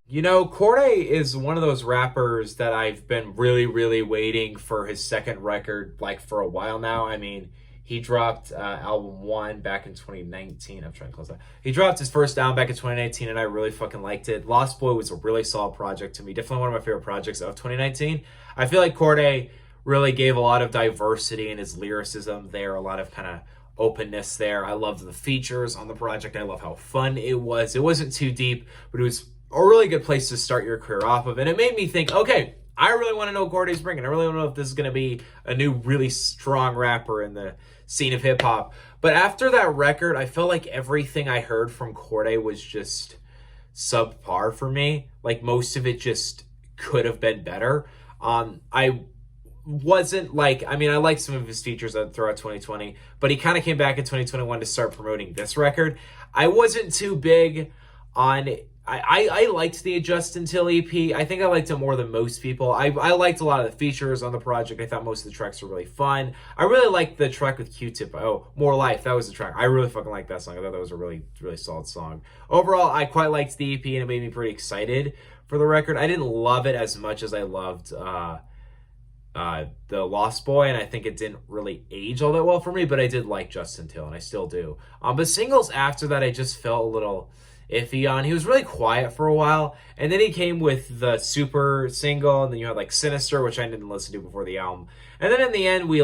You know, Cordae is one of those rappers that I've been really, really waiting for his second record, like, for a while now. I mean, he dropped album 1 back in 2019. I'm trying to close that. He dropped his first album back in 2019, and I really fucking liked it. Lost Boy was a really solid project to me. Definitely one of my favorite projects of 2019. I feel like Cordae really gave a lot of diversity in his lyricism there, a lot of kind of openness there. I loved the features on the project. I love how fun it was. It wasn't too deep, but it was a really good place to start your career off of. And it made me think, okay, I really want to know what Cordae's bringing. I really want to know if this is going to be a new, really strong rapper in the scene of hip hop. But after that record, I felt like everything I heard from Cordae was just subpar for me. Like, most of it just could have been better. I wasn't like, I mean, I liked some of his features throughout 2020, but he kind of came back in 2021 to start promoting this record. I wasn't too big on, I liked the Adjust Until EP. I think I liked it more than most people. I liked a lot of the features on the project. I thought most of the tracks were really fun. I really liked the track with Q-Tip. Oh, More Life. That was the track. I really fucking liked that song. I thought that was a really, really solid song. Overall, I quite liked the EP, and it made me pretty excited for the record. I didn't love it as much as I loved the Lost Boy, and I think it didn't really age all that well for me, but I did like Justin Till, and I still do. But singles after that, I just felt a little iffy on. He was really quiet for a while, and then he came with the Super single, and then you had like Sinister, which I didn't listen to before the album. And then in the end, we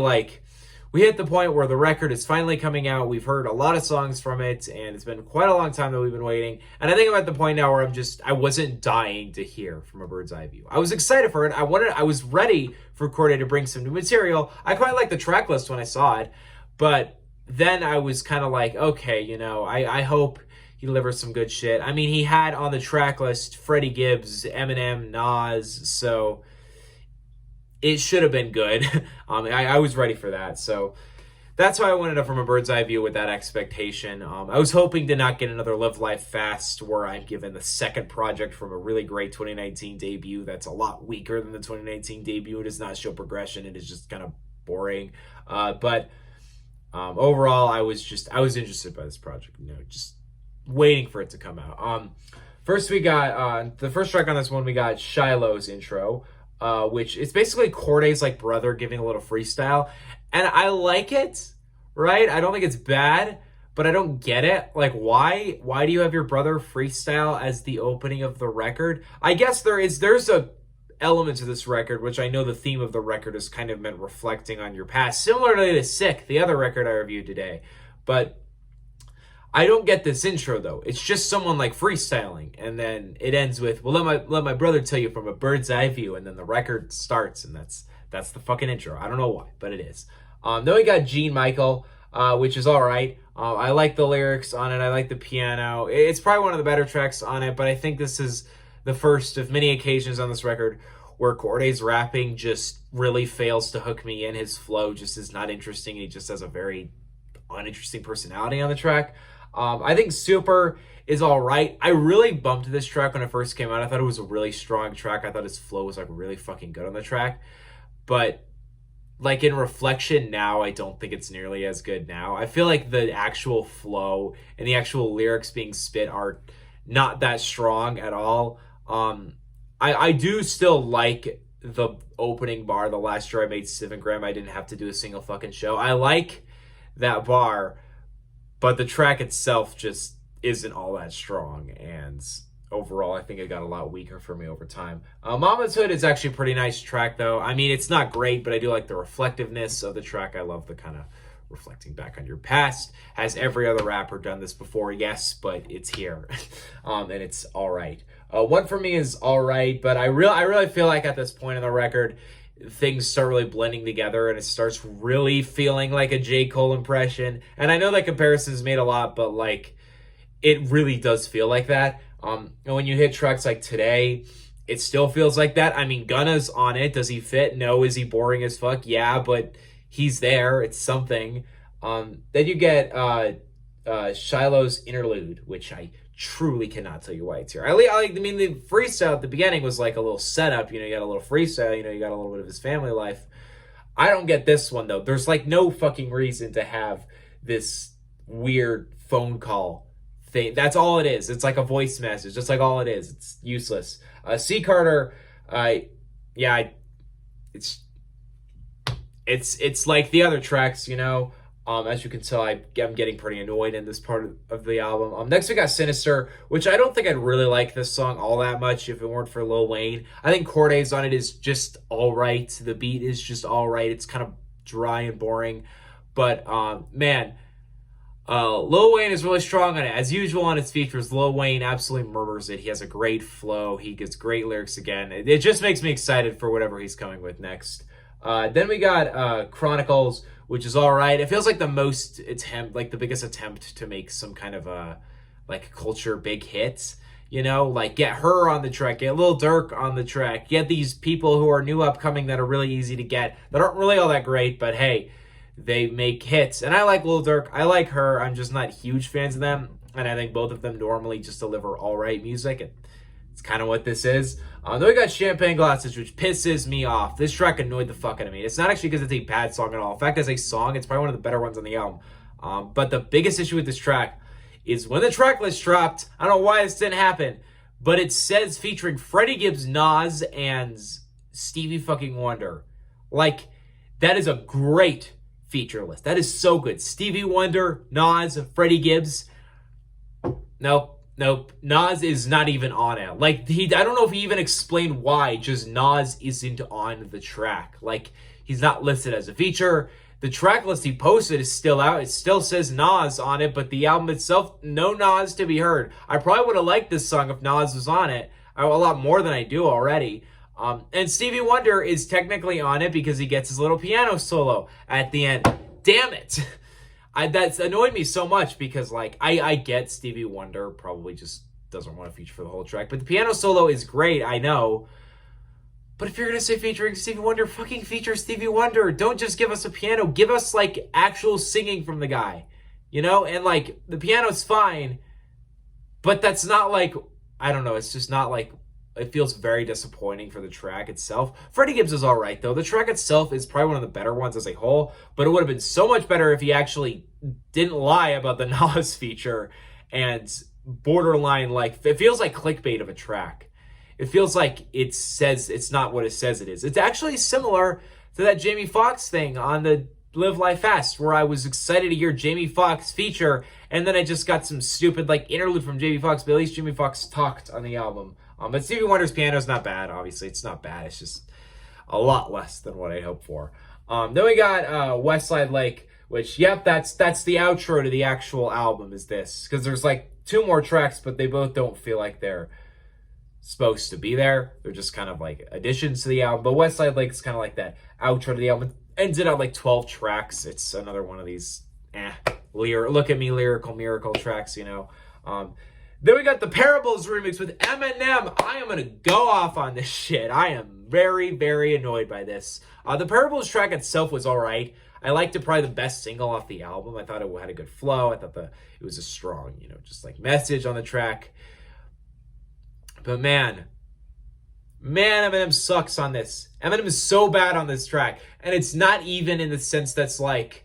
hit the point where the record is finally coming out. We've heard a lot of songs from it, and it's been quite a long time that we've been waiting. And I think I'm at the point now where I wasn't dying to hear From a Bird's Eye View. I was excited for it. I was ready for Cordae to bring some new material. I quite liked the track list when I saw it, but then I was kind of like, okay, you know, I hope he delivers some good shit. I mean, he had on the track list Freddie Gibbs, Eminem, Nas, so it should have been good. I was ready for that. So that's why I wanted it From a Bird's Eye View with that expectation. I was hoping to not get another Live Life Fast where I'm given the second project from a really great 2019 debut that's a lot weaker than the 2019 debut. It does not show progression. It is just kind of boring. But overall, I was interested by this project. You know, just waiting for it to come out. First we got the first track on this one. We got Shiloh's intro, which is basically Cordae's like brother giving a little freestyle, and I like it. Right? I don't think it's bad, but I don't get it. Like, why do you have your brother freestyle as the opening of the record? I guess there's a element to this record, which I know the theme of the record is kind of meant reflecting on your past, similarly to Sick, the other record I reviewed today. But I don't get this intro though. It's just someone like freestyling, and then it ends with, "Well, let my brother tell you from a bird's eye view," and then the record starts, and that's the fucking intro. I don't know why, but it is. Then we got Jean-Michel, which is all right. I like the lyrics on it. I like the piano. It's probably one of the better tracks on it, but I think this is the first of many occasions on this record where Cordae's rapping just really fails to hook me in. His flow just is not interesting. He just has a very uninteresting personality on the track. I think Super is all right. I really bumped this track when it first came out. I thought it was a really strong track. I thought his flow was like really fucking good on the track. But like in reflection now, I don't think it's nearly as good now. I feel like the actual flow and the actual lyrics being spit are not that strong at all. I do still like the opening bar, "The last year I made 7 gram, I didn't have to do a single fucking show." I like that bar, but the track itself just isn't all that strong, and overall I think it got a lot weaker for me over time. Mama's Hood is actually a pretty nice track though. I mean, it's not great, but I do like the reflectiveness of the track. I love the kind of reflecting back on your past. Has every other rapper done this before? Yes, but it's here. And it's all right. One for me is all right, but I really feel like at this point in the record, things start really blending together, and it starts really feeling like a J. Cole impression. And I know that comparison is made a lot, but like, it really does feel like that. And when you hit tracks like Today, it still feels like that. I mean, Gunna's on it. Does he fit? No. Is he boring as fuck? Yeah, but he's there. It's something. Then you get Shiloh's Interlude, which I truly cannot tell you why it's here. I mean, the freestyle at the beginning was like a little setup. You know, you got a little freestyle. You know, you got a little bit of his family life. I don't get this one, though. There's like no fucking reason to have this weird phone call thing. That's all it is. It's like a voice message. Just like all it is. It's useless. C. Carter, yeah, it's like the other tracks, you know. As you can tell, I'm getting pretty annoyed in this part of the album. Next we got Sinister, which I don't think I'd really like this song all that much if it weren't for Lil Wayne. I think Cordae's on it is just all right. The beat is just all right. It's kind of dry and boring. But, man, Lil Wayne is really strong on it. As usual on its features, Lil Wayne absolutely murders it. He has a great flow. He gets great lyrics again. It just makes me excited for whatever he's coming with next. Then we got Chronicles, which is all right. It feels like the biggest attempt to make some kind of like culture big hit. You know, like get her on the track, get Lil Durk on the track, get these people who are new upcoming that are really easy to get, that aren't really all that great, but hey, they make hits. And I like Lil Durk, I like her. I'm just not huge fans of them, and I think both of them normally just deliver all right music. And it's kind of what this is. Then we got Champagne Glasses, which pisses me off. This track annoyed the fuck out of me. It's not actually because it's a bad song at all. In fact, as a song, it's probably one of the better ones on the album. But the biggest issue with this track is when the track list dropped, I don't know why this didn't happen, but it says featuring Freddie Gibbs, Nas, and Stevie fucking Wonder. Like, that is a great feature list. That is so good. Stevie Wonder, Nas, Freddie Gibbs. Nope. Nas is not even on it. Like, I don't know if he even explained why just Nas isn't on the track. Like, he's not listed as a feature. The track list he posted is still out. It still says Nas on it, but the album itself, no Nas to be heard. I probably would have liked this song if Nas was on it. A lot more than I do already. And Stevie Wonder is technically on it because he gets his little piano solo at the end. Damn it! That's annoyed me so much because, like, I get Stevie Wonder probably just doesn't want to feature for the whole track. But the piano solo is great, I know. But if you're going to say featuring Stevie Wonder, fucking feature Stevie Wonder. Don't just give us a piano. Give us, like, actual singing from the guy. You know? And, like, the piano's fine. But that's not, like, I don't know. It's just not, like, it feels very disappointing for the track itself. Freddie Gibbs is all right, though. The track itself is probably one of the better ones as a whole, but it would have been so much better if he actually didn't lie about the Nas feature and borderline, like, it feels like clickbait of a track. It feels like it says it's not what it says it is. It's actually similar to that Jamie Foxx thing on the Live Life Fast, where I was excited to hear Jamie Foxx feature, and then I just got some stupid, like, interlude from Jamie Foxx, but at least Jamie Foxx talked on the album. But Stevie Wonder's piano is not bad, obviously. It's not bad. It's just a lot less than what I hoped for. Then we got Westside Lake, which, yep, that's the outro to the actual album is this. Because there's, like, 2 more tracks, but they both don't feel like they're supposed to be there. They're just kind of, like, additions to the album. But Westside Lake is kind of like that outro to the album. It ends it out, like, 12 tracks. It's another one of these, look at me, lyrical miracle tracks, you know. Then we got the Parables remix with Eminem. I am going to go off on this shit. I am very, very annoyed by this. The Parables track itself was all right. I liked it, probably the best single off the album. I thought it had a good flow. I thought it was a strong, you know, just like message on the track. But man, Eminem sucks on this. Eminem is so bad on this track. And it's not even in the sense that's like,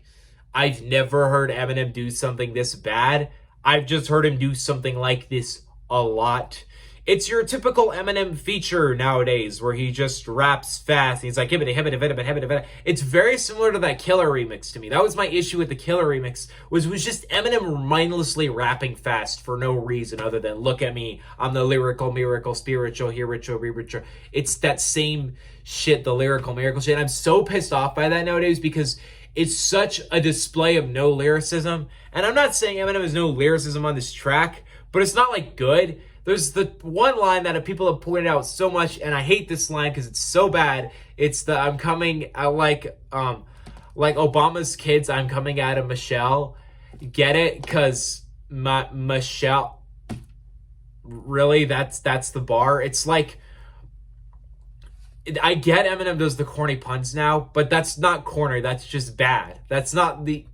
I've never heard Eminem do something this bad. I've just heard him do something like this a lot. It's your typical Eminem feature nowadays where he just raps fast. And he's like, it's very similar to that Killer remix to me. That was my issue with the Killer remix, was just Eminem mindlessly rapping fast for no reason other than, look at me, I'm the lyrical miracle, spiritual, here, ritual, re-ritual. It's that same shit, the lyrical miracle shit. And I'm so pissed off by that nowadays because it's such a display of no lyricism. And I'm not saying Eminem has no lyricism on this track, but it's not, like, good. There's the one line that people have pointed out so much, and I hate this line because it's so bad. It's the, I'm coming out like Obama's kids, I'm coming out of Michelle. Get it? Because Michelle, really, that's the bar. It's like, I get Eminem does the corny puns now, but that's not corny. That's just bad. That's not the...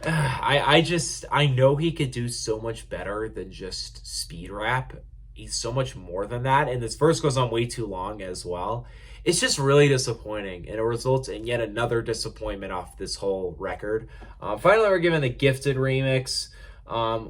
I know he could do so much better than just speed rap. He's so much more than that. And this verse goes on way too long as well. It's just really disappointing. And it results in yet another disappointment off this whole record. Finally, we're given the Gifted remix.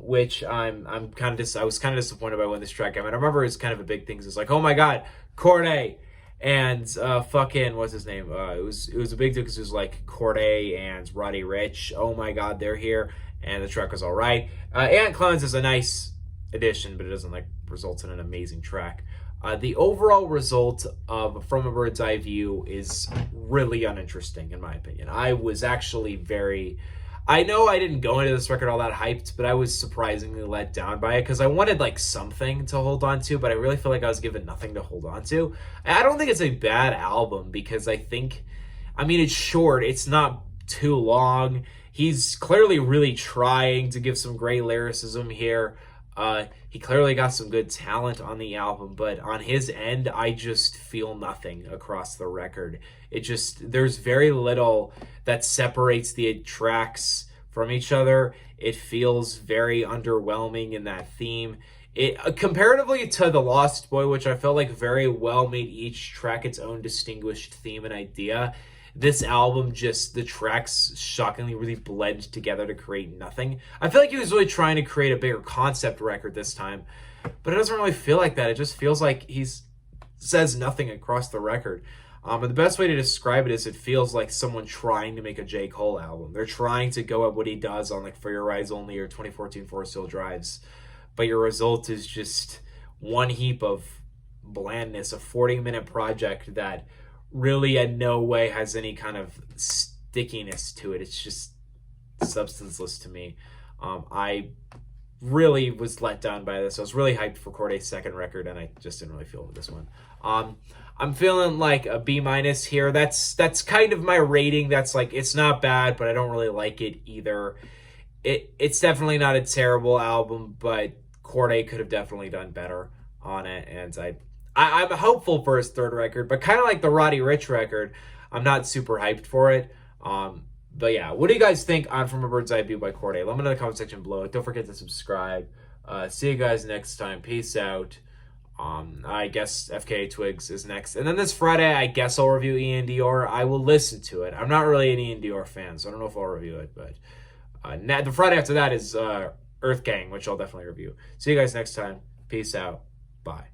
which I'm kind of I was kind of disappointed by when this track came out. I remember it was kind of a big thing. It's like, oh my god, Cordae and fucking what's his name? It was a big deal because it was like Cordae and Roddy Ricch. Oh my god, they're here, and the track was all right. Ant Clemens is a nice addition, but it doesn't like result in an amazing track. The overall result of From a Bird's Eye View is really uninteresting, in my opinion. I was actually I know I didn't go into this record all that hyped, but I was surprisingly let down by it because I wanted like something to hold on to, but I really feel like I was given nothing to hold on to. I don't think it's a bad album because I mean, it's short. It's not too long. He's clearly really trying to give some great lyricism here. He clearly got some good talent on the album, but on his end, I just feel nothing across the record. There's very little that separates the tracks from each other. It feels very underwhelming in that theme. Comparatively to The Lost Boy, which I felt like very well made each track its own distinguished theme and idea, this album the tracks shockingly really blend together to create nothing. I feel like he was really trying to create a bigger concept record this time, but it doesn't really feel like that. It just feels like he says nothing across the record. And the best way to describe it is it feels like someone trying to make a J. Cole album. They're trying to go at what he does on like For Your Eyes Only or 2014 Forest Hill Drives, but your result is just one heap of blandness, a 40-minute project that really in no way has any kind of stickiness to it. It's just substanceless to me. I really was let down by this. I was really hyped for Cordae's second record, and I just didn't really feel it with this one. I'm feeling like a B- here. That's kind of my rating. That's like, it's not bad, but I don't really like it either. It's definitely not a terrible album, but Cordae could have definitely done better on it, and I'm hopeful for his third record, but kind of like the Roddy Ricch record, I'm not super hyped for it. But yeah, what do you guys think on From a Bird's Eye View by Cordae? Let me know in the comment section below. Don't forget to subscribe. See you guys next time. Peace out. I guess FKA Twigs is next. And then this Friday, I guess I'll review Ian Dior. I will listen to it. I'm not really an Ian Dior fan, so I don't know if I'll review it. But the Friday after that is Earth Gang, which I'll definitely review. See you guys next time. Peace out. Bye.